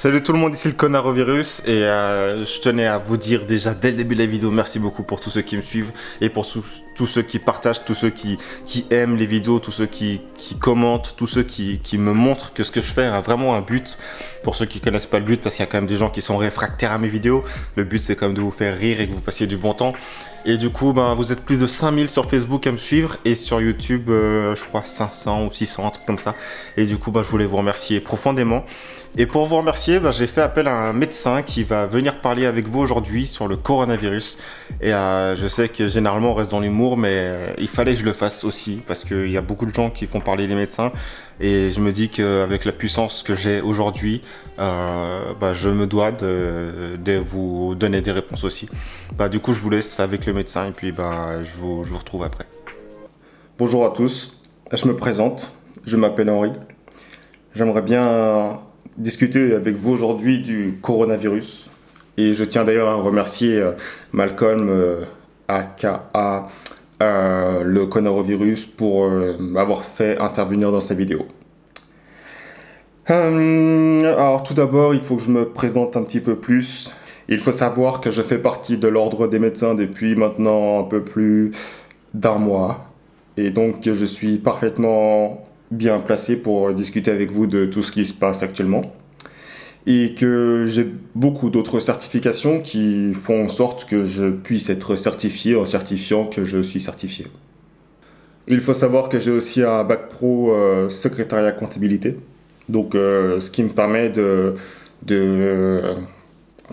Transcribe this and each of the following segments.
Salut tout le monde, ici le Coronavirus et je tenais à vous dire déjà dès le début de la vidéo, merci beaucoup pour tous ceux qui me suivent et pour tous ceux qui partagent, tous ceux qui aiment les vidéos, tous ceux qui commentent, tous ceux qui me montrent que ce que je fais a vraiment un but. Pour ceux qui connaissent pas le but, parce qu'il y a quand même des gens qui sont réfractaires à mes vidéos, le but c'est quand même de vous faire rire et que vous passiez du bon temps. Et du coup, ben, vous êtes plus de 5000 sur Facebook à me suivre et sur YouTube, je crois 500 ou 600, un truc comme ça. Et du coup, ben, je voulais vous remercier profondément. Et pour vous remercier, ben, j'ai fait appel à un médecin qui va venir parler avec vous aujourd'hui sur le coronavirus. Et je sais que généralement on reste dans l'humour, mais il fallait que je le fasse aussi parce qu'il y a beaucoup de gens qui font parler les médecins. Et je me dis qu'avec la puissance que j'ai aujourd'hui, bah, je me dois de vous donner des réponses aussi. Bah, du coup, je vous laisse avec le médecin et puis bah, je vous retrouve après. Bonjour à tous, je me présente, je m'appelle Henri. J'aimerais bien discuter avec vous aujourd'hui du coronavirus. Et je tiens d'ailleurs à remercier Malcolm, aka le coronavirus, pour m'avoir fait intervenir dans sa vidéo. Alors tout d'abord, il faut que je me présente un petit peu plus. Il faut savoir que je fais partie de l'ordre des médecins depuis maintenant un peu plus d'un mois. Et donc je suis parfaitement bien placé pour discuter avec vous de tout ce qui se passe actuellement. Et que j'ai beaucoup d'autres certifications qui font en sorte que je puisse être certifié en certifiant que je suis certifié. Il faut savoir que j'ai aussi un bac pro secrétariat comptabilité. Donc ce qui me permet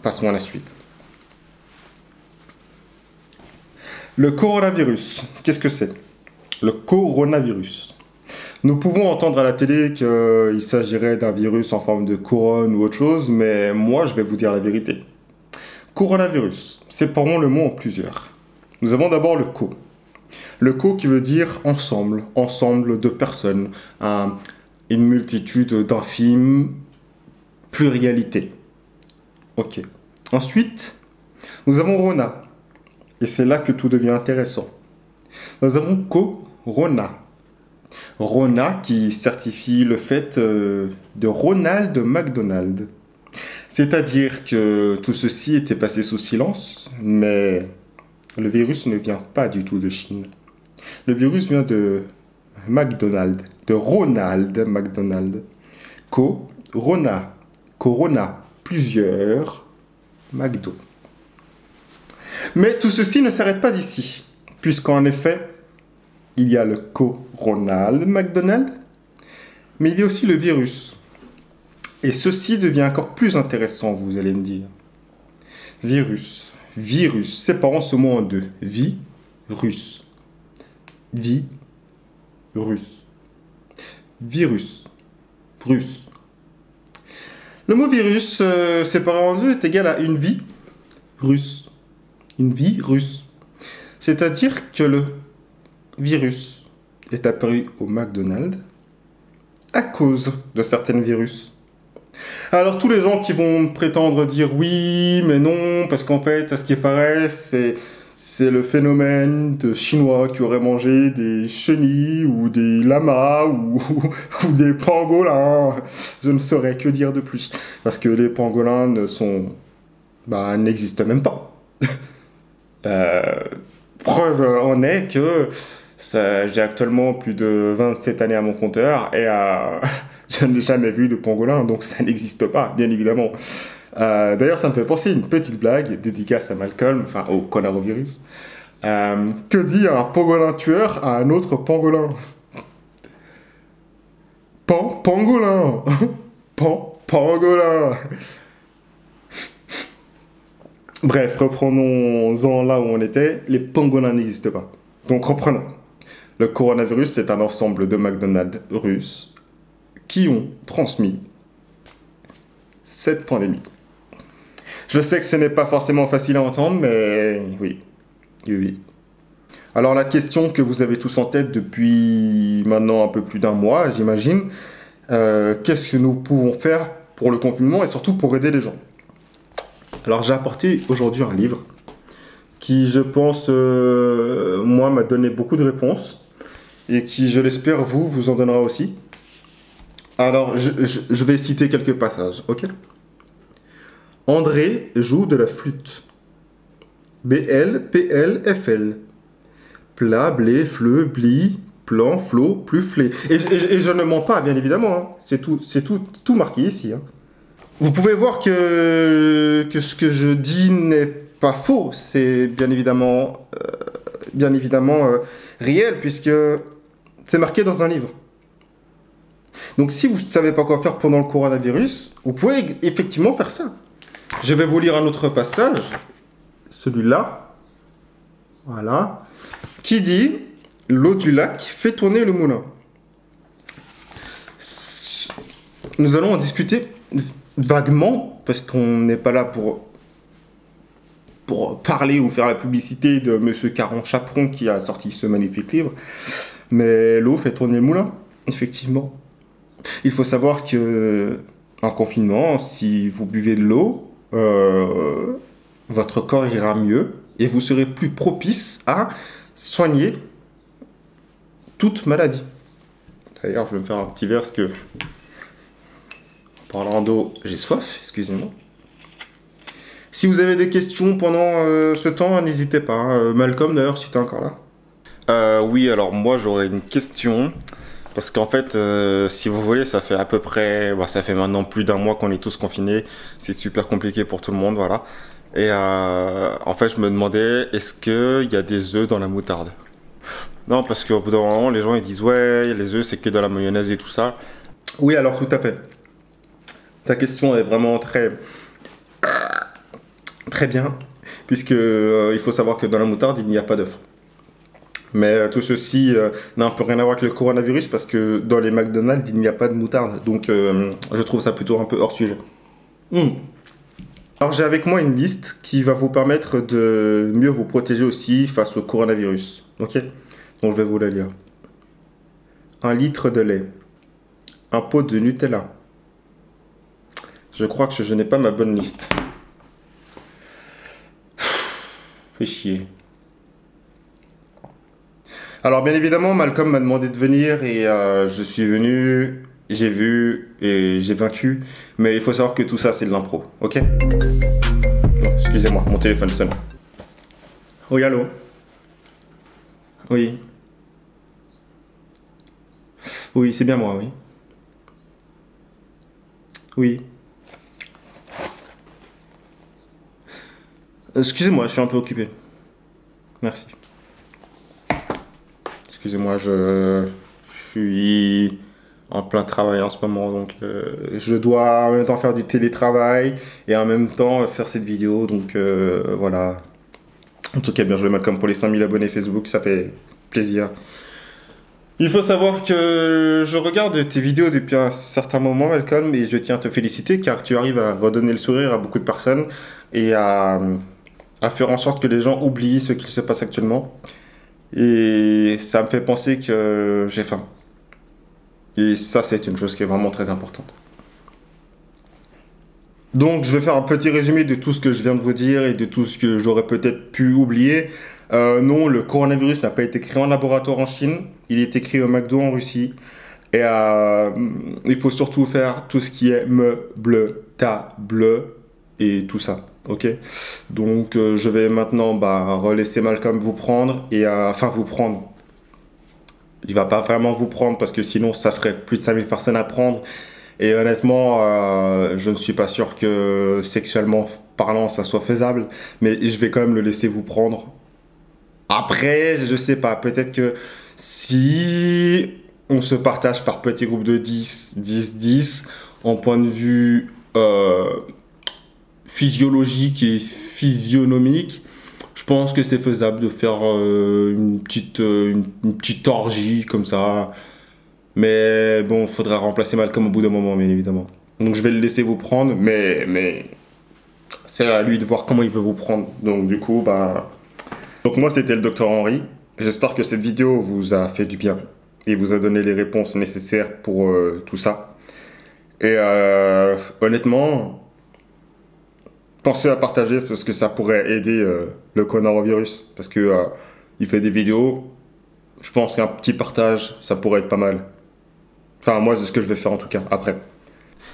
Passons à la suite. Le coronavirus, qu'est-ce que c'est? Le coronavirus. Nous pouvons entendre à la télé qu'il s'agirait d'un virus en forme de couronne ou autre chose, mais moi je vais vous dire la vérité. Coronavirus, séparons le mot en plusieurs. Nous avons d'abord le co. Le co qui veut dire ensemble, ensemble de personnes, une multitude d'infimes pluralités. Ok. Ensuite, nous avons Rona. Et c'est là que tout devient intéressant. Nous avons Corona. Rona qui certifie le fait de Ronald McDonald. C'est-à-dire que tout ceci était passé sous silence, mais le virus ne vient pas du tout de Chine. Le virus vient de McDonald, de Ronald McDonald. Corona, plusieurs McDo. Mais tout ceci ne s'arrête pas ici, puisqu'en effet, il y a le Ronald McDonald, mais il y a aussi le virus. Et ceci devient encore plus intéressant, vous allez me dire. Virus, séparons ce mot en deux. Virus. Virus. Le mot virus séparé en deux est égal à une vie russe. Une vie russe. C'est-à-dire que le virus est apparu au McDonald's à cause de certains virus. Alors tous les gens qui vont prétendre dire oui, mais non, parce qu'en fait, à ce qui paraît, c'est le phénomène de Chinois qui auraient mangé des chenilles ou des lamas ou des pangolins. Je ne saurais que dire de plus. Parce que les pangolins n'existent même pas. Preuve en est que j'ai actuellement plus de 27 années à mon compteur et je n'ai jamais vu de pangolin, donc ça n'existe pas, bien évidemment. D'ailleurs, ça me fait penser à une petite blague, dédicace à Malcolm, enfin au coronavirus. Que dit un pangolin tueur à un autre pangolin? Pangolin. Pangolin. Bref, reprenons-en là où on était. Les pangolins n'existent pas. Donc reprenons. Le coronavirus, c'est un ensemble de McDonald's russes qui ont transmis cette pandémie. Je sais que ce n'est pas forcément facile à entendre, mais oui. Alors la question que vous avez tous en tête depuis maintenant un peu plus d'un mois, j'imagine, qu'est-ce que nous pouvons faire pour le confinement et surtout pour aider les gens? Alors j'ai apporté aujourd'hui un livre qui, je pense, moi, m'a donné beaucoup de réponses et qui, je l'espère, vous en donnera aussi. Alors, je vais citer quelques passages, ok? André joue de la flûte. BL, PL, FL. Plat, blé, fleu, bli, plan, flot, pluflé. Et je ne mens pas, bien évidemment. Hein. C'est tout marqué ici. Hein. Vous pouvez voir que ce que je dis n'est pas faux. C'est bien évidemment, réel, puisque c'est marqué dans un livre. Donc si vous ne savez pas quoi faire pendant le coronavirus, vous pouvez effectivement faire ça. Je vais vous lire un autre passage, celui-là, voilà, qui dit « L'eau du lac fait tourner le moulin ». Nous allons en discuter vaguement, parce qu'on n'est pas là pour parler ou faire la publicité de Monsieur Caron Chaperon qui a sorti ce magnifique livre, mais l'eau fait tourner le moulin, effectivement. Il faut savoir que en confinement, si vous buvez de l'eau, votre corps ira mieux et vous serez plus propice à soigner toute maladie. D'ailleurs, je vais me faire un petit verre parce que, en parlant d'eau, j'ai soif, excusez-moi. Si vous avez des questions pendant ce temps, n'hésitez pas. Hein. Malcolm, d'ailleurs, si tu es encore là. Oui, alors moi, j'aurais une question. Parce qu'en fait, si vous voulez, ça fait à peu près... ça fait maintenant plus d'un mois qu'on est tous confinés. C'est super compliqué pour tout le monde, voilà. Et en fait, je me demandais, est-ce qu'il y a des œufs dans la moutarde? Non, parce qu'au bout d'un moment, les gens ils disent, ouais, les œufs, c'est que de la mayonnaise et tout ça. Oui, alors tout à fait. Ta question est vraiment très bien. Puisque il faut savoir que dans la moutarde, il n'y a pas d'œufs. Mais tout ceci n'a un peu rien à voir avec le coronavirus parce que dans les McDonald's, il n'y a pas de moutarde. Donc je trouve ça plutôt un peu hors sujet. Alors j'ai avec moi une liste qui va vous permettre de mieux vous protéger aussi face au coronavirus. Ok? Donc je vais vous la lire. 1 litre de lait. 1 pot de Nutella. Je crois que je n'ai pas ma bonne liste. Fait chier. Alors bien évidemment, Malcolm m'a demandé de venir et je suis venu, j'ai vu et j'ai vaincu. Mais il faut savoir que tout ça, c'est de l'impro, ok? Non, excusez-moi, mon téléphone sonne. Oui, allô? Oui. Oui, c'est bien moi, oui. Oui. Excusez-moi, je suis un peu occupé. Merci. Excusez-moi, je suis en plein travail en ce moment, donc je dois en même temps faire du télétravail et en même temps faire cette vidéo, donc voilà. En tout cas, bien joué Malcolm pour les 5000 abonnés Facebook, ça fait plaisir. Il faut savoir que je regarde tes vidéos depuis un certain moment, Malcolm, et je tiens à te féliciter car tu arrives à redonner le sourire à beaucoup de personnes et à faire en sorte que les gens oublient ce qu'il se passe actuellement. Et ça me fait penser que j'ai faim. Et ça, c'est une chose qui est vraiment très importante. Donc, je vais faire un petit résumé de tout ce que je viens de vous dire et de tout ce que j'aurais peut-être pu oublier. Non, le coronavirus n'a pas été créé en laboratoire en Chine. Il a été créé au McDo en Russie. Et il faut surtout faire tout ce qui est meuble, table et tout ça. Ok, donc je vais maintenant relaisser Malcolm vous prendre et enfin vous prendre. Il va pas vraiment vous prendre parce que sinon ça ferait plus de 5000 personnes à prendre et honnêtement je ne suis pas sûr que sexuellement parlant ça soit faisable, mais je vais quand même le laisser vous prendre. Après je sais pas, peut-être que si on se partage par petits groupes de 10, 10, 10 en point de vue physiologique et physionomique, je pense que c'est faisable de faire une petite orgie comme ça. Mais bon, il faudra remplacer Malcolm au bout d'un moment, bien évidemment. Donc je vais le laisser vous prendre, mais c'est à lui de voir comment il veut vous prendre. Donc du coup, donc moi c'était le Dr Henry. J'espère que cette vidéo vous a fait du bien et vous a donné les réponses nécessaires pour tout ça. Et honnêtement, pensez à partager parce que ça pourrait aider le coronavirus. Parce que il fait des vidéos. Je pense qu'un petit partage, ça pourrait être pas mal. Enfin, moi, c'est ce que je vais faire en tout cas, après.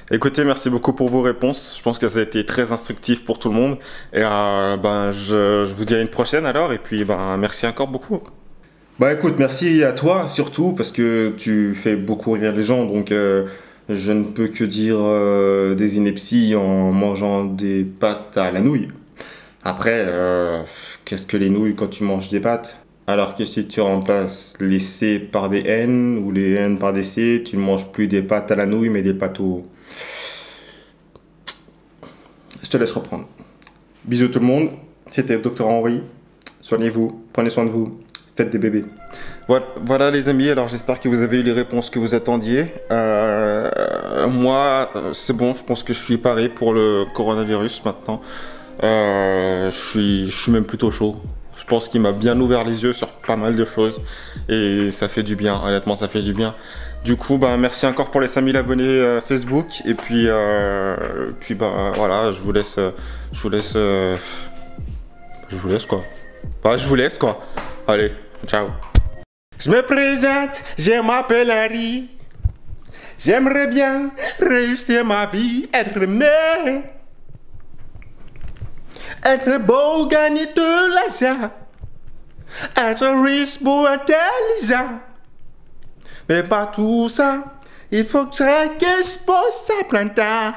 Écoutez, merci beaucoup pour vos réponses. Je pense que ça a été très instructif pour tout le monde. Et je vous dis à une prochaine alors. Et puis, merci encore beaucoup. Bah écoute, merci à toi surtout parce que tu fais beaucoup rire les gens. Donc, je ne peux que dire des inepties en mangeant des pâtes à la nouille. Après, qu'est-ce que les nouilles quand tu manges des pâtes? Alors que si tu remplaces les C par des N ou les N par des C, tu ne manges plus des pâtes à la nouille mais des pâtes au... Je te laisse reprendre. Bisous tout le monde, c'était Dr Henri. Soignez-vous, prenez soin de vous, faites des bébés. Voilà les amis, alors j'espère que vous avez eu les réponses que vous attendiez. Moi, c'est bon, je pense que je suis paré pour le coronavirus maintenant. Je suis même plutôt chaud. Je pense qu'il m'a bien ouvert les yeux sur pas mal de choses. Et ça fait du bien, honnêtement ça fait du bien. Du coup, merci encore pour les 5000 abonnés Facebook. Et puis, voilà, je vous laisse quoi. Je vous laisse quoi. Allez, ciao. Je me présente, je m'appelle Henri. J'aimerais bien réussir ma vie, être aimé, être beau, gagner de l'argent, être riche, beau, intelligent. Mais pas tout ça, il faut que je pose ça plein de temps.